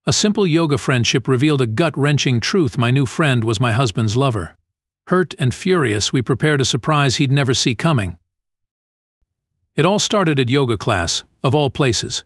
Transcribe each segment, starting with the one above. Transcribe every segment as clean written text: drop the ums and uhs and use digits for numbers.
A simple yoga friendship revealed a gut-wrenching truth: my new friend was my husband's lover. Hurt and furious, we prepared a surprise he'd never see coming. It all started at yoga class, of all places.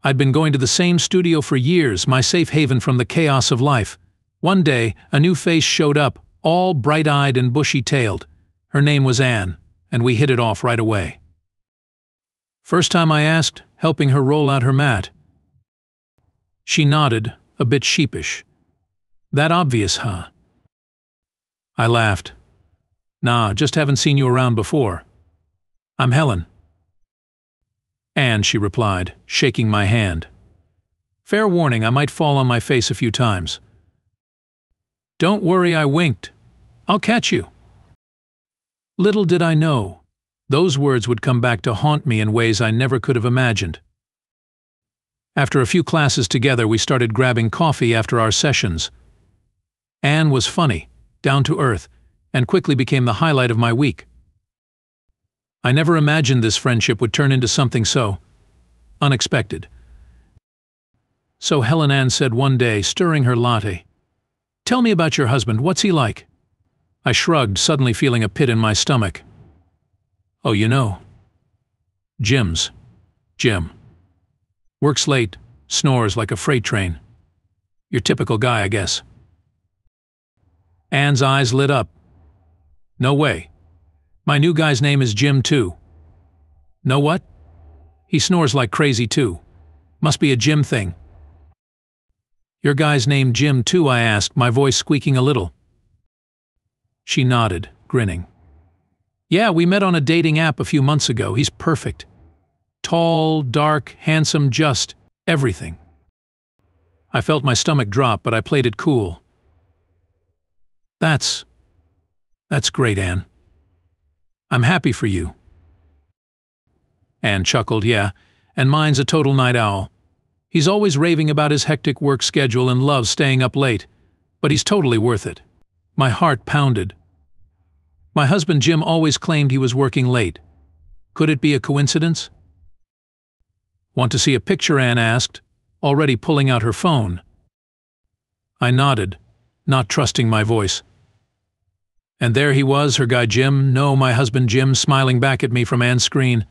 I'd been going to the same studio for years, my safe haven from the chaos of life. One day, a new face showed up, all bright-eyed and bushy-tailed. Her name was Anne, and we hit it off right away. First time I asked, helping her roll out her mat. She nodded, a bit sheepish. That obvious, huh? I laughed. Nah, just haven't seen you around before. I'm Helen. Anne, she replied, shaking my hand. Fair warning, I might fall on my face a few times. Don't worry, I winked. I'll catch you. Little did I know, those words would come back to haunt me in ways I never could have imagined. After a few classes together, we started grabbing coffee after our sessions. Anne was funny, down to earth, and quickly became the highlight of my week. I never imagined this friendship would turn into something so unexpected. So Helen Ann said one day, stirring her latte, "Tell me about your husband, what's he like?" I shrugged, suddenly feeling a pit in my stomach. Oh, you know. Jim. Works late, snores like a freight train. Your typical guy, I guess. Anne's eyes lit up. No way. My new guy's name is Jim too. Know what? He snores like crazy too. Must be a Jim thing. Your guy's named Jim too, I asked, my voice squeaking a little. She nodded, grinning. Yeah, we met on a dating app a few months ago. He's perfect. Tall, dark, handsome, just everything. I felt my stomach drop, but I played it cool. That's great, Anne. I'm happy for you. Anne chuckled, yeah, and mine's a total night owl. He's always raving about his hectic work schedule and loves staying up late, but he's totally worth it. My heart pounded. My husband Jim always claimed he was working late. Could it be a coincidence? Want to see a picture, Anne asked, already pulling out her phone. I nodded, not trusting my voice. And there he was, her guy Jim, no, my husband Jim, smiling back at me from Anne's screen.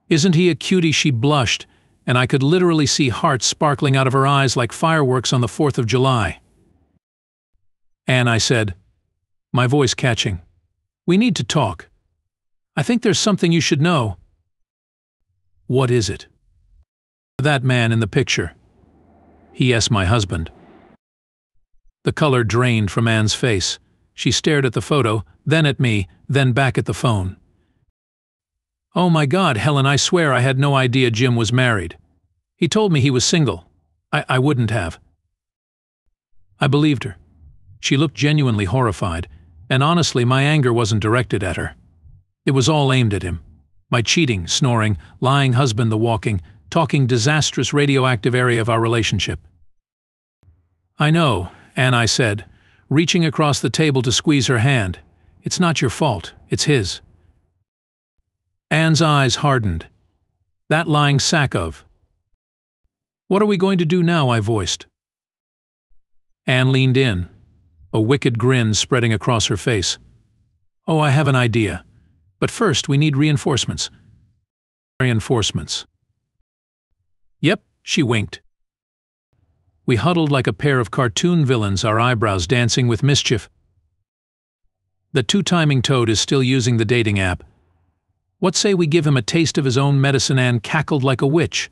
Isn't he a cutie? She blushed, and I could literally see hearts sparkling out of her eyes like fireworks on the 4th of July. Anne, I said, my voice catching. We need to talk. I think there's something you should know. What is it? That man in the picture. Yes, my husband. The color drained from Anne's face. She stared at the photo, then at me, then back at the phone. Oh my God, Helen, I swear I had no idea Jim was married. He told me he was single. I wouldn't have. I believed her. She looked genuinely horrified, and honestly, my anger wasn't directed at her. It was all aimed at him. My cheating, snoring, lying husband, the walking, talking disastrous radioactive area of our relationship. I know, Anne, I said, reaching across the table to squeeze her hand. It's not your fault, it's his. Anne's eyes hardened. That lying sack of. What are we going to do now? I voiced. Anne leaned in, a wicked grin spreading across her face. Oh, I have an idea. But first, we need reinforcements. Reinforcements. Yep, she winked. We huddled like a pair of cartoon villains, our eyebrows dancing with mischief. The two-timing toad is still using the dating app. What say we give him a taste of his own medicine? Anne cackled like a witch.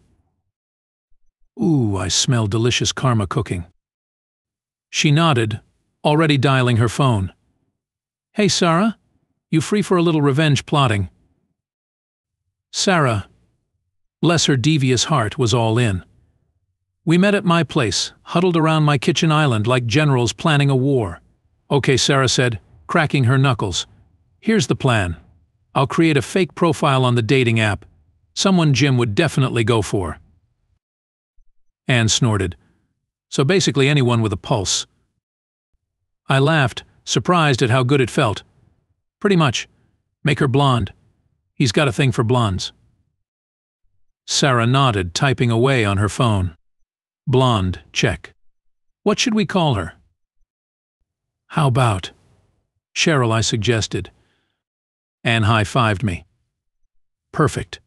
Ooh, I smell delicious karma cooking. She nodded, already dialing her phone. Hey, Sarah? You free for a little revenge plotting? Sarah, bless her devious heart, was all in. We met at my place, huddled around my kitchen island like generals planning a war. Okay, Sarah said, cracking her knuckles. Here's the plan. I'll create a fake profile on the dating app. Someone Jim would definitely go for. Anne snorted. So basically anyone with a pulse. I laughed, surprised at how good it felt. Pretty much. Make her blonde. He's got a thing for blondes. Sarah nodded, typing away on her phone. Blonde, check. What should we call her? How about Cheryl, I suggested. Anne high-fived me. Perfect.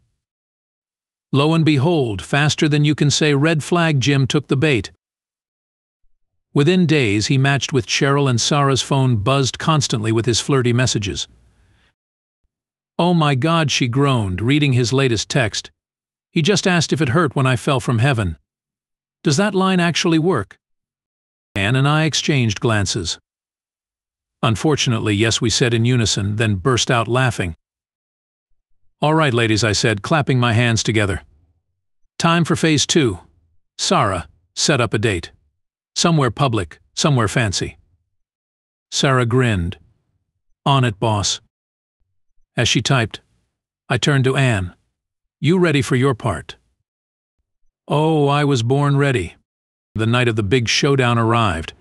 Lo and behold, faster than you can say red flag, Jim took the bait. Within days, he matched with Cheryl and Sarah's phone buzzed constantly with his flirty messages. Oh my God, she groaned, reading his latest text. He just asked if it hurt when I fell from heaven. Does that line actually work? Anne and I exchanged glances. Unfortunately, yes, we said in unison, then burst out laughing. All right, ladies, I said, clapping my hands together. Time for phase 2. Sarah, set up a date. Somewhere public, somewhere fancy. Sarah grinned. On it, boss. As she typed, I turned to Anne. You ready for your part? Oh, I was born ready. The night of the big showdown arrived.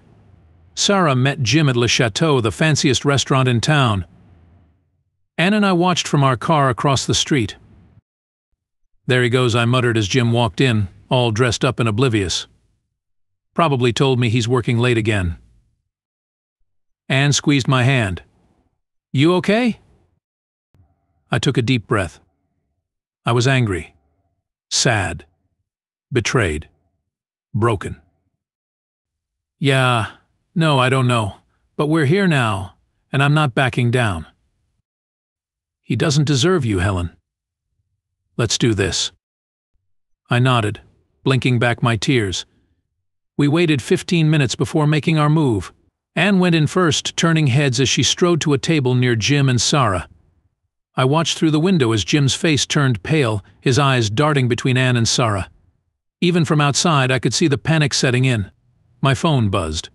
Sarah met Jim at Le Chateau, the fanciest restaurant in town. Anne and I watched from our car across the street. There he goes, I muttered as Jim walked in, all dressed up and oblivious. Probably told me he's working late again. Anne squeezed my hand. You okay? I took a deep breath. I was angry, sad, betrayed, broken. Yeah, no, I don't know, but we're here now, and I'm not backing down. He doesn't deserve you, Helen. Let's do this. I nodded, blinking back my tears. We waited 15 minutes before making our move. Anne went in first, turning heads as she strode to a table near Jim and Sarah. I watched through the window as Jim's face turned pale, his eyes darting between Anne and Sarah. Even from outside, I could see the panic setting in. My phone buzzed.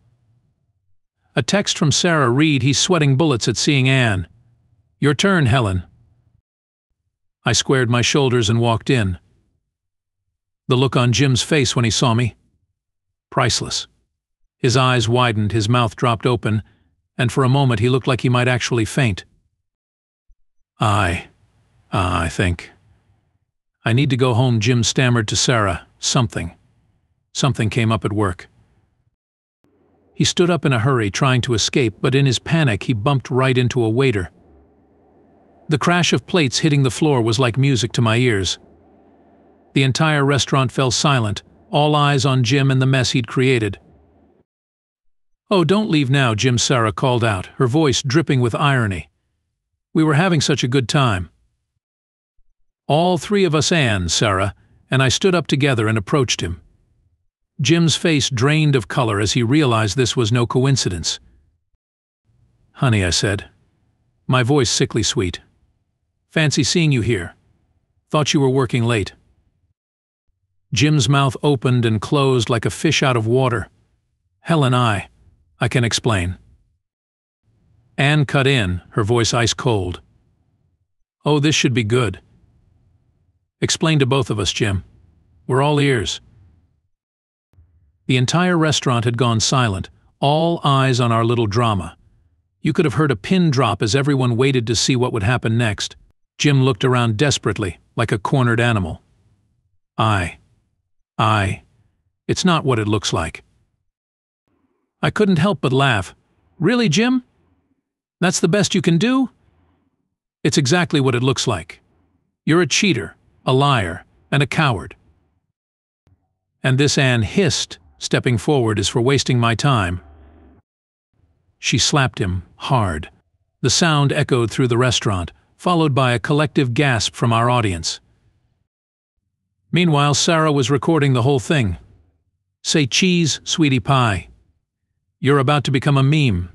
A text from Sarah read, he's sweating bullets at seeing Anne. Your turn, Helen. I squared my shoulders and walked in. The look on Jim's face when he saw me, priceless. His eyes widened, his mouth dropped open, and for a moment he looked like he might actually faint. I think. I need to go home, Jim stammered to Sarah. Something came up at work. He stood up in a hurry, trying to escape, but in his panic he bumped right into a waiter. The crash of plates hitting the floor was like music to my ears. The entire restaurant fell silent, all eyes on Jim and the mess he'd created. Oh, don't leave now, Jim, Sarah called out, her voice dripping with irony. We were having such a good time. All three of us, Anne, Sarah, and I stood up together and approached him. Jim's face drained of color as he realized this was no coincidence. Honey, I said, my voice sickly sweet. Fancy seeing you here. Thought you were working late. Jim's mouth opened and closed like a fish out of water. Helen, I can explain. Anne cut in, her voice ice cold. Oh, this should be good. Explain to both of us, Jim. We're all ears. The entire restaurant had gone silent, all eyes on our little drama. You could have heard a pin drop as everyone waited to see what would happen next. Jim looked around desperately, like a cornered animal. It's not what it looks like. I couldn't help but laugh. Really, Jim? That's the best you can do? It's exactly what it looks like. You're a cheater, a liar, and a coward. And this, Anne hissed, stepping forward, is for wasting my time. She slapped him hard. The sound echoed through the restaurant, followed by a collective gasp from our audience. Meanwhile, Sarah was recording the whole thing. Say cheese, sweetie pie. You're about to become a meme.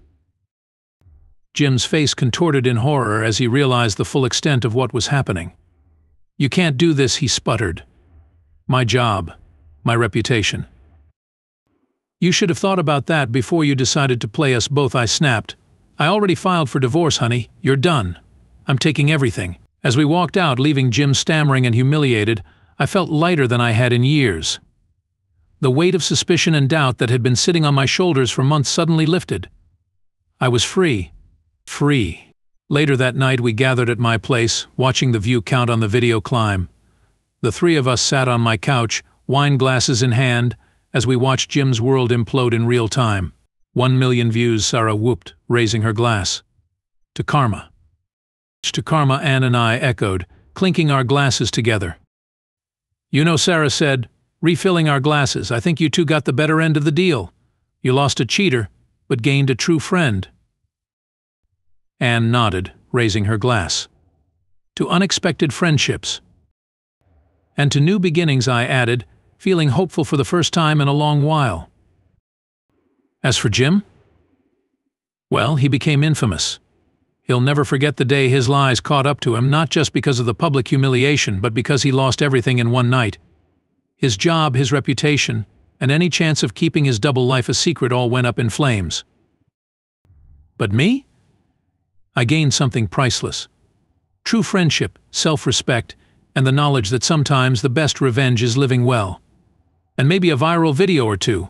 Jim's face contorted in horror as he realized the full extent of what was happening. You can't do this, he sputtered. My job, my reputation. You should have thought about that before you decided to play us both, I snapped. I already filed for divorce, honey. You're done. I'm taking everything. As we walked out, leaving Jim stammering and humiliated, I felt lighter than I had in years. The weight of suspicion and doubt that had been sitting on my shoulders for months suddenly lifted. I was free. Free. Later that night we gathered at my place, watching the view count on the video climb. The three of us sat on my couch, wine glasses in hand, as we watched Jim's world implode in real time. 1 million views, Sarah whooped, raising her glass. To karma. To karma, Anne and I echoed, clinking our glasses together. You know, Sarah said, refilling our glasses, I think you two got the better end of the deal. You lost a cheater, but gained a true friend. Anne nodded, raising her glass. To unexpected friendships. And to new beginnings, I added, feeling hopeful for the first time in a long while. As for Jim? Well, he became infamous. He'll never forget the day his lies caught up to him, not just because of the public humiliation, but because he lost everything in one night. His job, his reputation, and any chance of keeping his double life a secret all went up in flames. But me? I gained something priceless. True friendship, self-respect, and the knowledge that sometimes the best revenge is living well. And maybe a viral video or two.